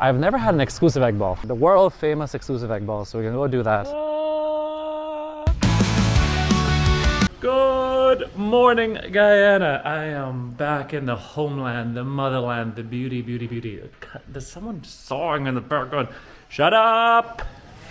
I've never had an exclusive egg ball. The world famous exclusive egg ball, so we're gonna go do that. Good morning, Guyana. I am back in the homeland, the motherland, the beauty, beauty, beauty. There's someone sawing in the background. Shut up!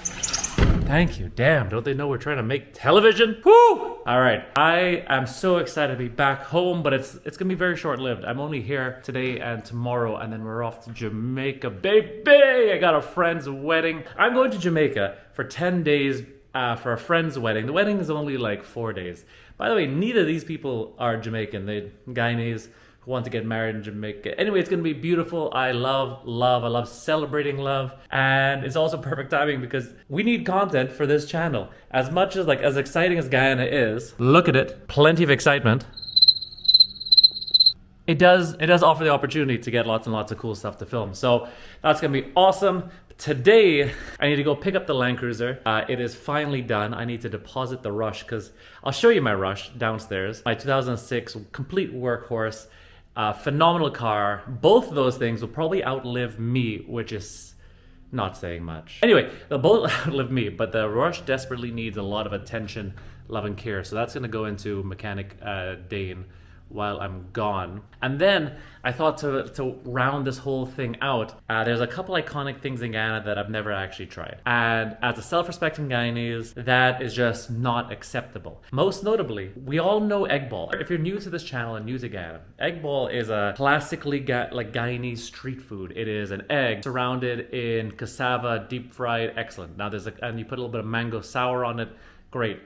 Thank you. Damn, don't they know we're trying to make television? Woo! All right, I am so excited to be back home, but it's gonna be very short-lived. I'm only here today and tomorrow, and then we're off to Jamaica, baby! I got a friend's wedding. I'm going to Jamaica for 10 days for a friend's wedding. The wedding is only like 4 days. By the way, neither of these people are Jamaican. They're Guyanese who want to get married in Jamaica. Anyway, it's gonna be beautiful. I love celebrating love. And it's also perfect timing because we need content for this channel. As much as as exciting as Guyana is, look at it, plenty of excitement. It does offer the opportunity to get lots and lots of cool stuff to film. So that's gonna be awesome. Today, I need to go pick up the Land Cruiser. It is finally done. I need to deposit the Rush because I'll show you my Rush downstairs. My 2006 complete workhorse, phenomenal car. Both of those things will probably outlive me, which is not saying much. Anyway, they'll both outlive me, but the Rush desperately needs a lot of attention, love, and care. So that's gonna go into mechanic Dane while I'm gone. And then I thought to round this whole thing out, there's a couple iconic things in Guyana that I've never actually tried. And as a self-respecting Guyanese, that is just not acceptable. Most notably, we all know egg ball. If you're new to this channel and new to Guyana, egg ball is a classically Guyanese street food. It is an egg surrounded in cassava, deep fried, excellent. Now and you put a little bit of mango sour on it, great.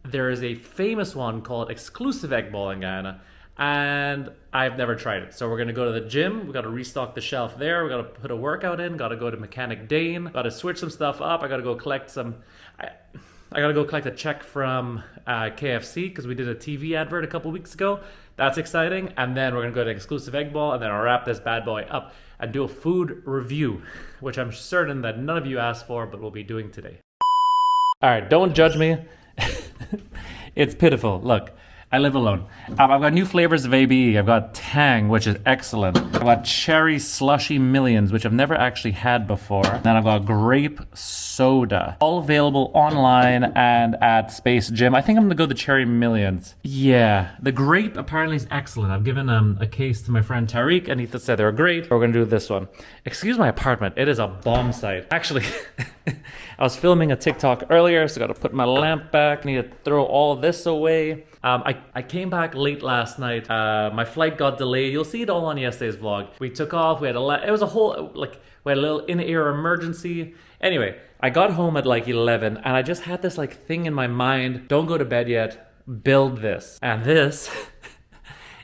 There is a famous one called exclusive egg ball in Guyana, and I've never tried it. So we're gonna go to the gym, we gotta restock the shelf there, we gotta put a workout in, gotta go to mechanic Dane, gotta switch some stuff up, I gotta go collect I gotta go collect a check from KFC, because we did a TV advert a couple weeks ago. That's exciting. And then we're gonna go to exclusive egg ball, and then I'll wrap this bad boy up and do a food review, which I'm certain that none of you asked for, but we'll be doing today. All right, don't judge me. It's pitiful, look. I live alone. I've got new flavors of ABE. I've got Tang, which is excellent. I've got Cherry Slushy Millions, which I've never actually had before. Then I've got Grape Soda. All available online and at Space Gym. I think I'm gonna go the Cherry Millions. Yeah, the grape apparently is excellent. I've given a case to my friend Tariq and he said they're great. We're gonna do this one. Excuse my apartment, it is a bomb site. Actually, I was filming a TikTok earlier, so I gotta put my lamp back. I need to throw all this away. I came back late last night. My flight got delayed. You'll see it all on yesterday's vlog. We took off. We had it was a whole we had a little in-air emergency. Anyway, I got home at 11, and I just had this thing in my mind. Don't go to bed yet. Build this, and this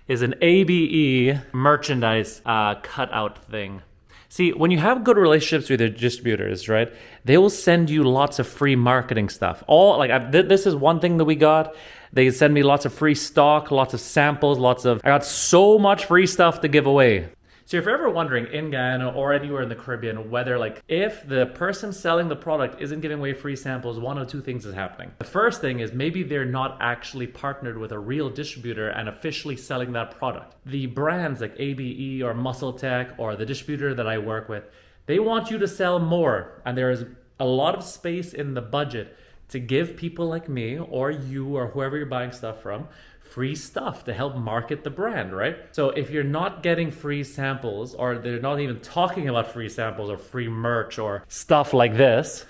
is an ABE merchandise cutout thing. See, when you have good relationships with your distributors, right, they will send you lots of free marketing stuff. This is one thing that we got. They send me lots of free stock, lots of samples, I got so much free stuff to give away. So if you're ever wondering in Guyana or anywhere in the Caribbean whether if the person selling the product isn't giving away free samples, one of two things is happening. The first thing is maybe they're not actually partnered with a real distributor and officially selling that product. The brands like ABE or Muscle Tech or the distributor that I work with, they want you to sell more, and there is a lot of space in the budget to give people like me or you or whoever you're buying stuff from free stuff to help market the brand, right? So if you're not getting free samples, or they're not even talking about free samples or free merch or stuff like this,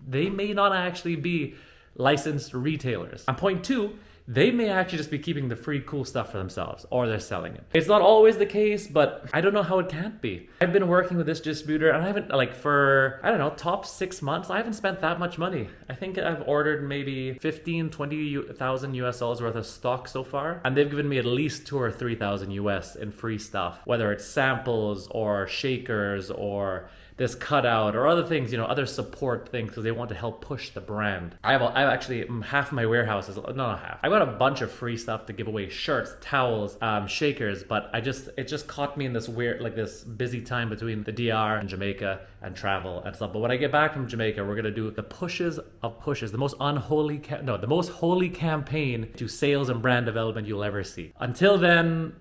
they may not actually be licensed retailers. And point two, they may actually just be keeping the free cool stuff for themselves, or they're selling it. It's not always the case, but I don't know how it can't be. I've been working with this distributor, and I haven't, for, I don't know, top 6 months, I haven't spent that much money. I think I've ordered maybe 15, 20,000 US dollars worth of stock so far, and they've given me at least 2,000 or 3,000 US in free stuff, whether it's samples or shakers or this cutout or other things, other support things, because they want to help push the brand. I have actually half my warehouse is, not half. I've got a bunch of free stuff to give away: shirts, towels, shakers. But it just caught me in this weird, this busy time between the DR and Jamaica and travel and stuff. But when I get back from Jamaica, we're gonna do the pushes of pushes, the most holy campaign to sales and brand development you'll ever see. Until then,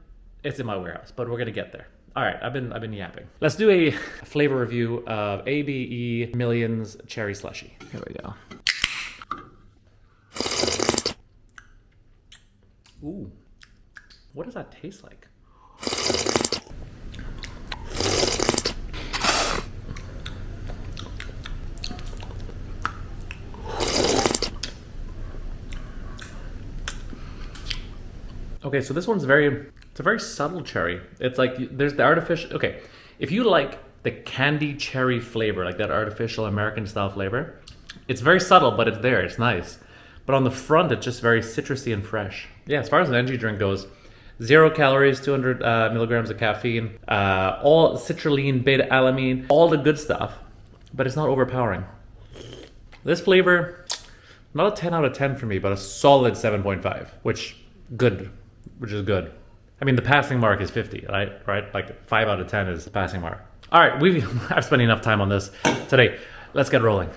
it's in my warehouse, but we're gonna get there. All right, I've been yapping. Let's do a flavor review of ABE Millions Cherry Slushy. Here we go. Ooh, what does that taste like? Okay, so this one's it's a very subtle cherry. It's like, there's the artificial, okay, if you like the candy cherry flavor, like that artificial American style flavor, it's very subtle, but it's there, it's nice. But on the front, it's just very citrusy and fresh. Yeah, as far as an energy drink goes, 0 calories, 200 milligrams of caffeine, all citrulline, beta-alanine, all the good stuff, but it's not overpowering. This flavor, not a 10 out of 10 for me, but a solid 7.5, which is good. I mean, the passing mark is 50, right? Like 5 out of 10 is the passing mark. All right, I've spent enough time on this today. Let's get rolling.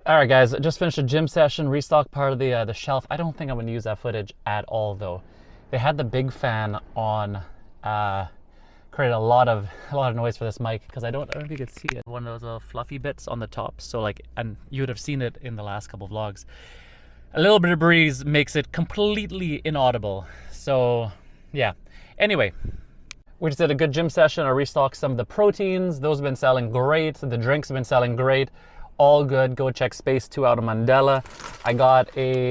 All right, guys, I just finished a gym session, restock part of the shelf. I don't think I'm gonna use that footage at all, though. They had the big fan on, created a lot of noise for this mic, because I don't know if you could see it. One of those little fluffy bits on the top. So like, and you would have seen it in the last couple vlogs. A little bit of breeze makes it completely inaudible. So yeah, anyway, we just did a good gym session. I restocked some of the proteins. Those have been selling great. The drinks have been selling great. All good. Go check Space 2 out of Mandela.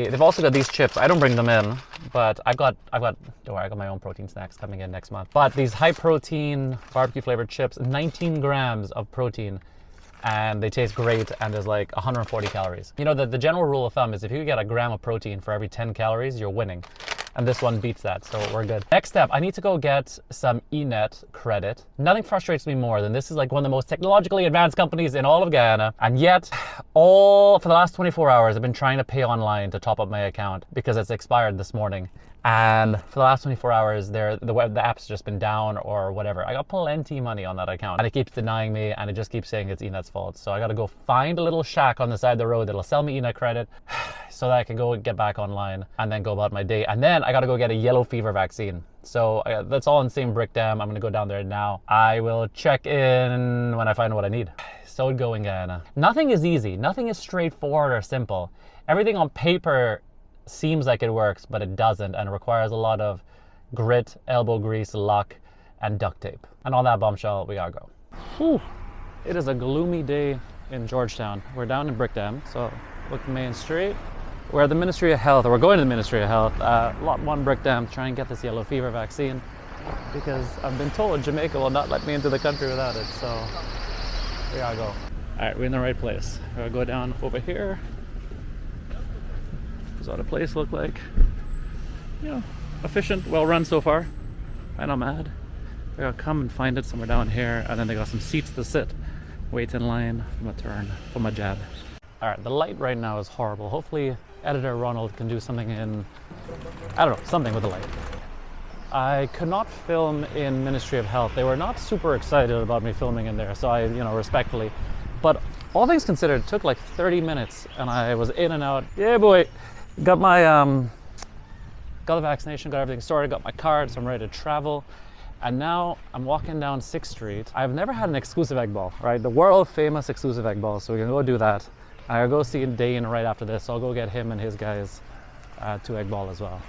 They've also got these chips. I don't bring them in, but don't worry, I got my own protein snacks coming in next month. But these high protein barbecue flavored chips, 19 grams of protein, and they taste great, and there's like 140 calories. You know, the general rule of thumb is if you get a gram of protein for every 10 calories, you're winning. And this one beats that, so we're good. Next step, I need to go get some eNet credit. Nothing frustrates me more than this is like one of the most technologically advanced companies in all of Guyana, and yet for the last 24 hours, I've been trying to pay online to top up my account because it's expired this morning. And for the last 24 hours, the app's just been down or whatever. I got plenty of money on that account, and it keeps denying me, and it just keeps saying it's eNet's fault. So I got to go find a little shack on the side of the road that'll sell me eNet credit, so that I can go get back online and then go about my day. And then I got to go get a yellow fever vaccine. So that's all in the same brick dam. I'm going to go down there now. I will check in when I find what I need. So it go in Guyana. Nothing is easy. Nothing is straightforward or simple. Everything on paper seems like it works, but it doesn't, and it requires a lot of grit, elbow grease, luck, and duct tape. And on that bombshell, we gotta go. Whew. It is a gloomy day in Georgetown. We're down in Brickdam, so look Main Street. We're at the Ministry of Health, or we're going to the Ministry of Health, Lot 1 Brickdam, to try and get this yellow fever vaccine, because I've been told Jamaica will not let me into the country without it, so we gotta go. All right, we're in the right place. We're gonna go down over here. What the place look like. You know, efficient, well run so far. I'm not mad. I gotta come and find it somewhere down here, and then they got some seats to sit, wait in line for my turn, for my jab. All right, the light right now is horrible. Hopefully editor Ronald can do something something with the light. I could not film in Ministry of Health. They were not super excited about me filming in there, so I, respectfully. But all things considered, it took like 30 minutes, and I was in and out. Yeah, boy. Got my, got the vaccination, got everything sorted, got my card, so I'm ready to travel. And now I'm walking down 6th Street. I've never had an exclusive egg ball, right? The world famous exclusive egg ball, so we're gonna go do that. I'll go see Dane right after this, so I'll go get him and his guys 2 egg ball as well.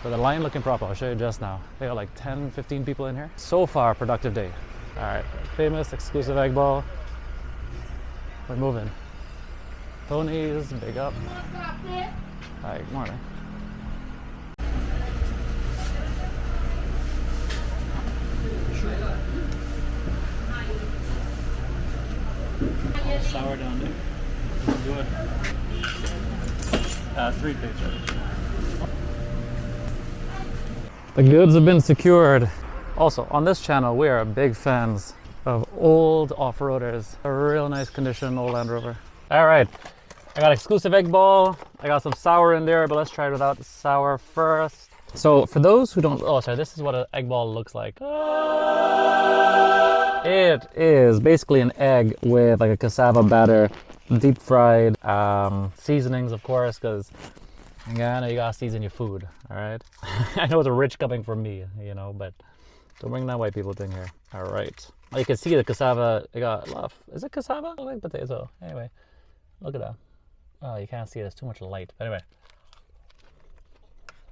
But the line looking proper, I'll show you just now. They got like 10, 15 people in here. So far, productive day. All right, famous exclusive egg ball. We're moving. Tony's, big up. Hi, good morning. Sour down there. Good. 3 plates ready. The goods have been secured. Also, on this channel, we are big fans of old off-roaders. A real nice condition old Land Rover. All right. I got exclusive egg ball. I got some sour in there, but let's try it without the sour first. So for those who don't, this is what an egg ball looks like. It is basically an egg with like a cassava batter, deep fried, seasonings of course, because in Guyana you gotta season your food, all right? I know it's rich coming from me, but Don't bring that white people thing here. All right. Oh, you can see the cassava. It got a lot of, is it cassava? I like potato. Anyway, look at that. Oh, you can't see it. It's too much light. But anyway.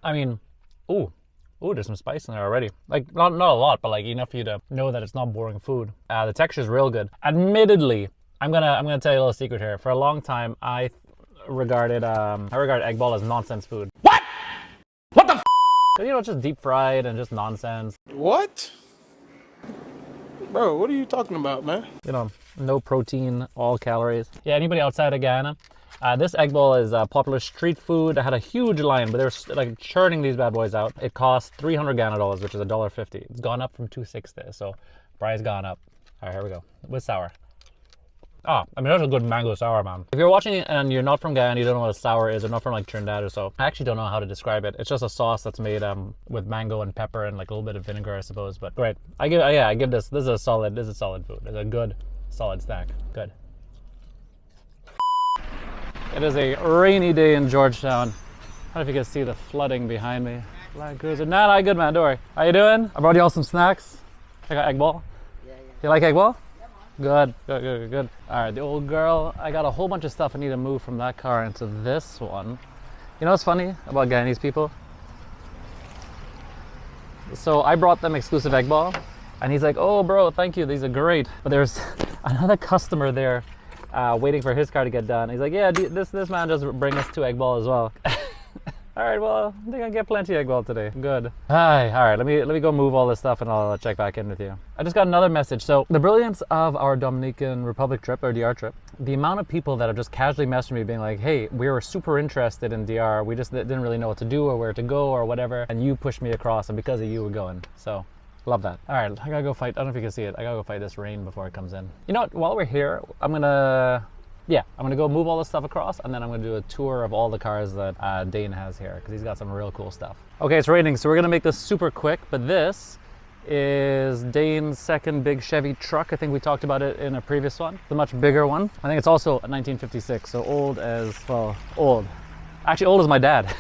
I mean, ooh, there's some spice in there already. Like, not a lot, but like enough for you to know that it's not boring food. The texture is real good. Admittedly, I'm gonna tell you a little secret here. For a long time, I regarded egg ball as nonsense food. What? What the? You know, just deep fried and just nonsense. What? Bro, what are you talking about, man? You know, no protein, all calories. Yeah, anybody outside of Guyana, this egg ball is popular street food. I had a huge line, but they're like churning these bad boys out. It costs 300 Ghana dollars, which is $1.50. It's gone up from 260, so price gone up. All right, here we go. With sour. I mean, that's a good mango sour, man. If you're watching and you're not from Guyana, you don't know what a sour is, or not from like Trinidad or so, I actually don't know how to describe it. It's just a sauce that's made with mango and pepper and like a little bit of vinegar, I suppose. But great. I give this is a solid food. It's a good, solid snack. Good. It is a rainy day in Georgetown. I don't know if you can see the flooding behind me. Land Cruiser. Nah, good man, don't worry. How you doing? I brought you all some snacks. I got egg ball. Yeah. You like egg ball? Good. All right, the old girl. I got a whole bunch of stuff I need to move from that car into this one. You know what's funny about Guyanese people? So I brought them exclusive egg ball, and he's like, "Oh, bro, thank you. These are great." But there's another customer there waiting for his car to get done. He's like, "Yeah, this man just bring us 2 egg ball as well." All right, well, I think I get plenty of egg ball today. Good. Hi. All right, let me go move all this stuff and I'll check back in with you. I just got another message. So the brilliance of our Dominican Republic trip, or DR trip, the amount of people that have just casually messaged me being like, hey, we were super interested in DR. We just didn't really know what to do or where to go or whatever. And you pushed me across, and because of you, we're going. So love that. All right, I gotta go fight. I don't know if you can see it. I gotta go fight this rain before it comes in. You know what? While we're here, I'm gonna go move all this stuff across, and then I'm gonna do a tour of all the cars that Dane has here, because he's got some real cool stuff. Okay, it's raining, so we're gonna make this super quick, but this is Dane's second big Chevy truck. I think we talked about it in a previous one. The much bigger one. I think it's also a 1956, so old. Actually, old as my dad.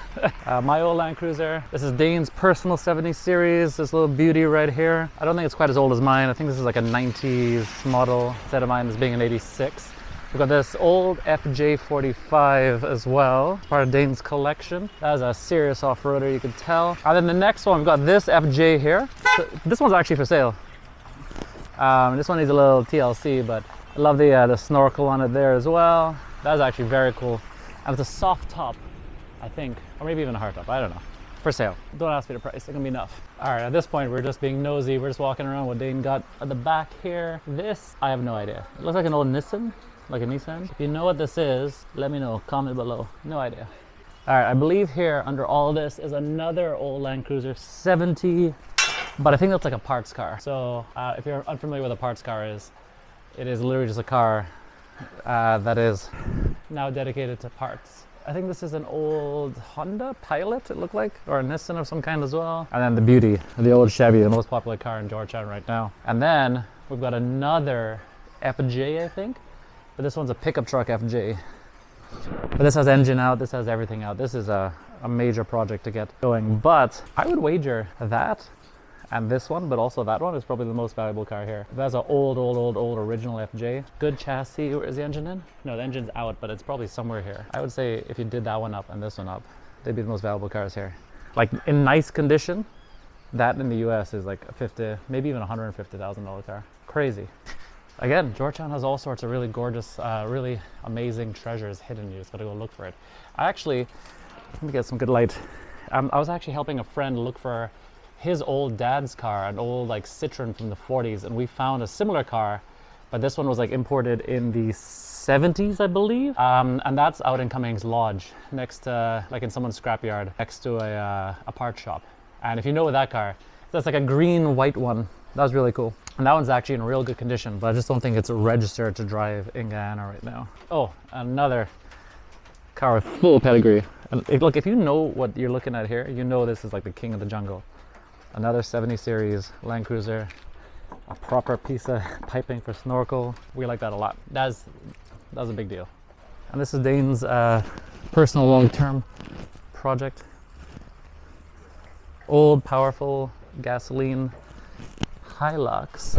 My old Land Cruiser. This is Dane's personal 70 series, this little beauty right here. I don't think it's quite as old as mine. I think this is like a 90s model, instead of mine as being an 86. We've got this old FJ45 as well, part of Dane's collection. That is a serious off-roader, you can tell. And then the next one, we've got this FJ here. So this one's actually for sale. This one needs a little TLC, but I love the snorkel on it there as well. That's actually very cool. And it's a soft top, I think, or maybe even a hard top, I don't know. For sale. Don't ask me the price, it can be enough. All right, at this point, we're just being nosy. We're just walking around what Dane got at the back here. This, I have no idea. It looks like an old Nissan. Like a Nissan. If you know what this is, let me know. Comment below. No idea. All right, I believe here under all this is another old Land Cruiser 70, but I think that's like a parts car. So if you're unfamiliar with a parts car is, it is literally just a car that is now dedicated to parts. I think this is an old Honda Pilot, it looked like, or a Nissan of some kind as well. And then the beauty, the old Chevy, the most popular car in Georgetown right now. And then we've got another FJ, I think. But this one's a pickup truck FJ. But this has engine out, this has everything out. This is a major project to get going. But I would wager that and this one, but also that one, is probably the most valuable car here. That's an old original FJ. Good chassis. Is the engine in? No, the engine's out, but it's probably somewhere here. I would say if you did that one up and this one up, they'd be the most valuable cars here. Like in nice condition, that in the US is like a 50, maybe even $150,000 car. Crazy. Again, Georgetown has all sorts of really gorgeous, really amazing treasures hidden. You just gotta go look for it. Let me get some good light. I was actually helping a friend look for his old dad's car, an old like Citroen from the 40s, and we found a similar car, but this one was like imported in the 70s, I believe. And that's out in Cummings Lodge, next to, like in someone's scrapyard, next to a parts shop. And if you know that car, that's like a green white one. That was really cool. And that one's actually in real good condition, but I just don't think it's registered to drive in Guyana right now. Oh, another car with full pedigree. And look, if you know what you're looking at here, you know this is like the king of the jungle. Another 70 series Land Cruiser, a proper piece of piping for snorkel. We like that a lot. That was a big deal. And this is Dane's personal long-term project. Old, powerful gasoline Hilux.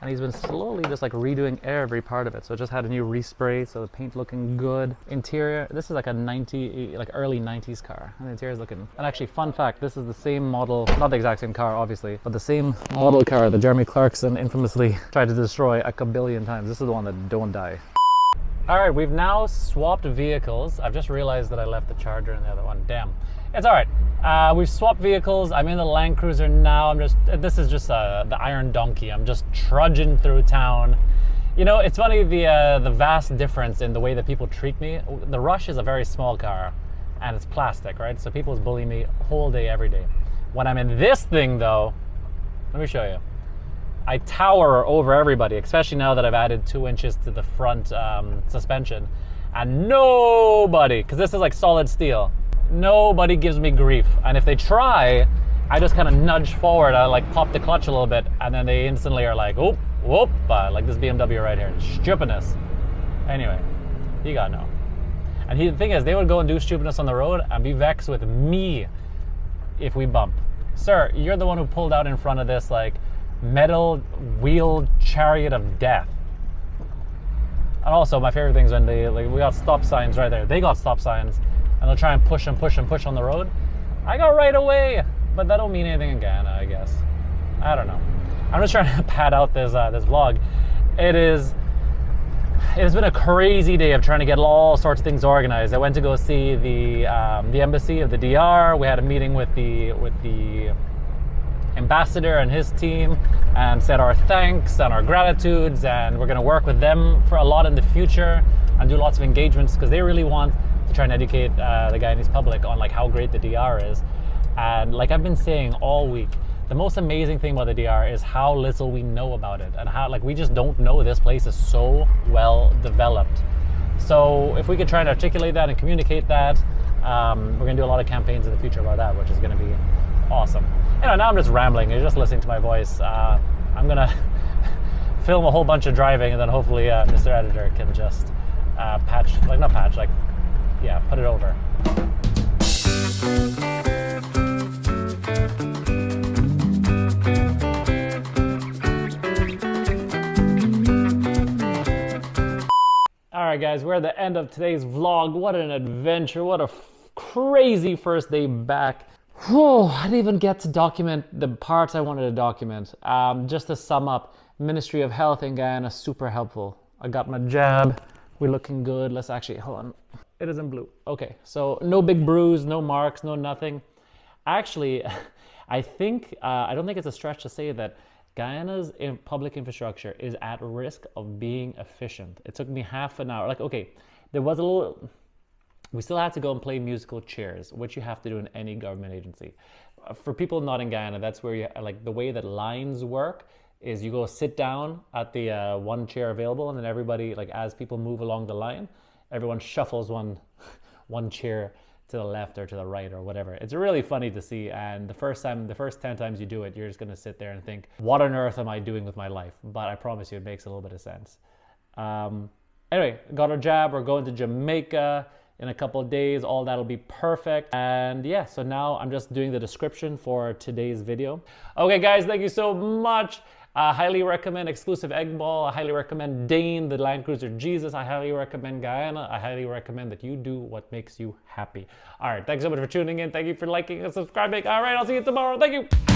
And he's been slowly just like redoing every part of it. So it just had a new respray, so the paint looking good. Interior, this is like a early 90s car. And the interior is looking, and actually fun fact, this is the same model, not the exact same car obviously, but the same model car that Jeremy Clarkson infamously tried to destroy a kabillion times. This is the one that don't die. All right, we've now swapped vehicles. I've just realized that I left the Charger in the other one. Damn. It's all right. We've swapped vehicles. I'm in the Land Cruiser now. This is just the Iron Donkey. I'm just trudging through town. You know, it's funny, the vast difference in the way that people treat me. The Rush is a very small car, and it's plastic, right? So people bully me whole day, every day. When I'm in this thing, though, let me show you. I tower over everybody, especially now that I've added 2 inches to the front suspension. And nobody, because this is like solid steel, nobody gives me grief. And if they try, I just kind of nudge forward. I like pop the clutch a little bit, and then they instantly are like, "Oop, whoop," like this BMW right here, stupidness. Anyway, you gotta know. And the thing is, they would go and do stupidness on the road and be vexed with me if we bump. Sir, you're the one who pulled out in front of this like metal wheel chariot of death. And also my favorite thing is when they we got stop signs right there. They got stop signs and they'll try and push and push and push on the road. I got right away, but that don't mean anything in Guyana, I guess. I don't know. I'm just trying to pad out this vlog. It's been a crazy day of trying to get all sorts of things organized. I went to go see the embassy of the DR. We had a meeting with the ambassador and his team and said our thanks and our gratitudes, and we're going to work with them for a lot in the future and do lots of engagements because they really want to try and educate the Guyanese public on like how great the DR is. And like I've been saying all week, the most amazing thing about the DR is how little we know about it, and how like we just don't know this place is so well developed. So if we could try and articulate that and communicate that, we're going to do a lot of campaigns in the future about that, which is going to be awesome. Now I'm just rambling. You're just listening to my voice. I'm gonna film a whole bunch of driving, and then hopefully Mr. Editor can just put it over. All right, guys, we're at the end of today's vlog. What an adventure! What a crazy first day back. Whew, I didn't even get to document the parts I wanted to document. Just to sum up, Ministry of Health in Guyana, super helpful. I got my jab. We're looking good. Let's actually, hold on. It isn't blue. Okay, so no big bruise, no marks, no nothing. Actually, I don't think it's a stretch to say that Guyana's public infrastructure is at risk of being efficient. It took me half an hour. Like, okay, there was a little... We still had to go and play musical chairs, which you have to do in any government agency. For people not in Guyana, that's where the way that lines work is you go sit down at the one chair available, and then everybody, like as people move along the line, everyone shuffles one chair to the left or to the right or whatever. It's really funny to see, and the first 10 times you do it, you're just gonna sit there and think, what on earth am I doing with my life? But I promise you it makes a little bit of sense. Anyway, got our jab. We're going to Jamaica in a couple of days. All that'll be perfect. And yeah, so now I'm just doing the description for today's video. Okay guys, thank you so much. I highly recommend Exclusive Egg Ball. I highly recommend Dane, the Land Cruiser Jesus. I highly recommend Guyana. I highly recommend that you do what makes you happy. All right, thanks so much for tuning in. Thank you for liking and subscribing. All right, I'll see you tomorrow. Thank you.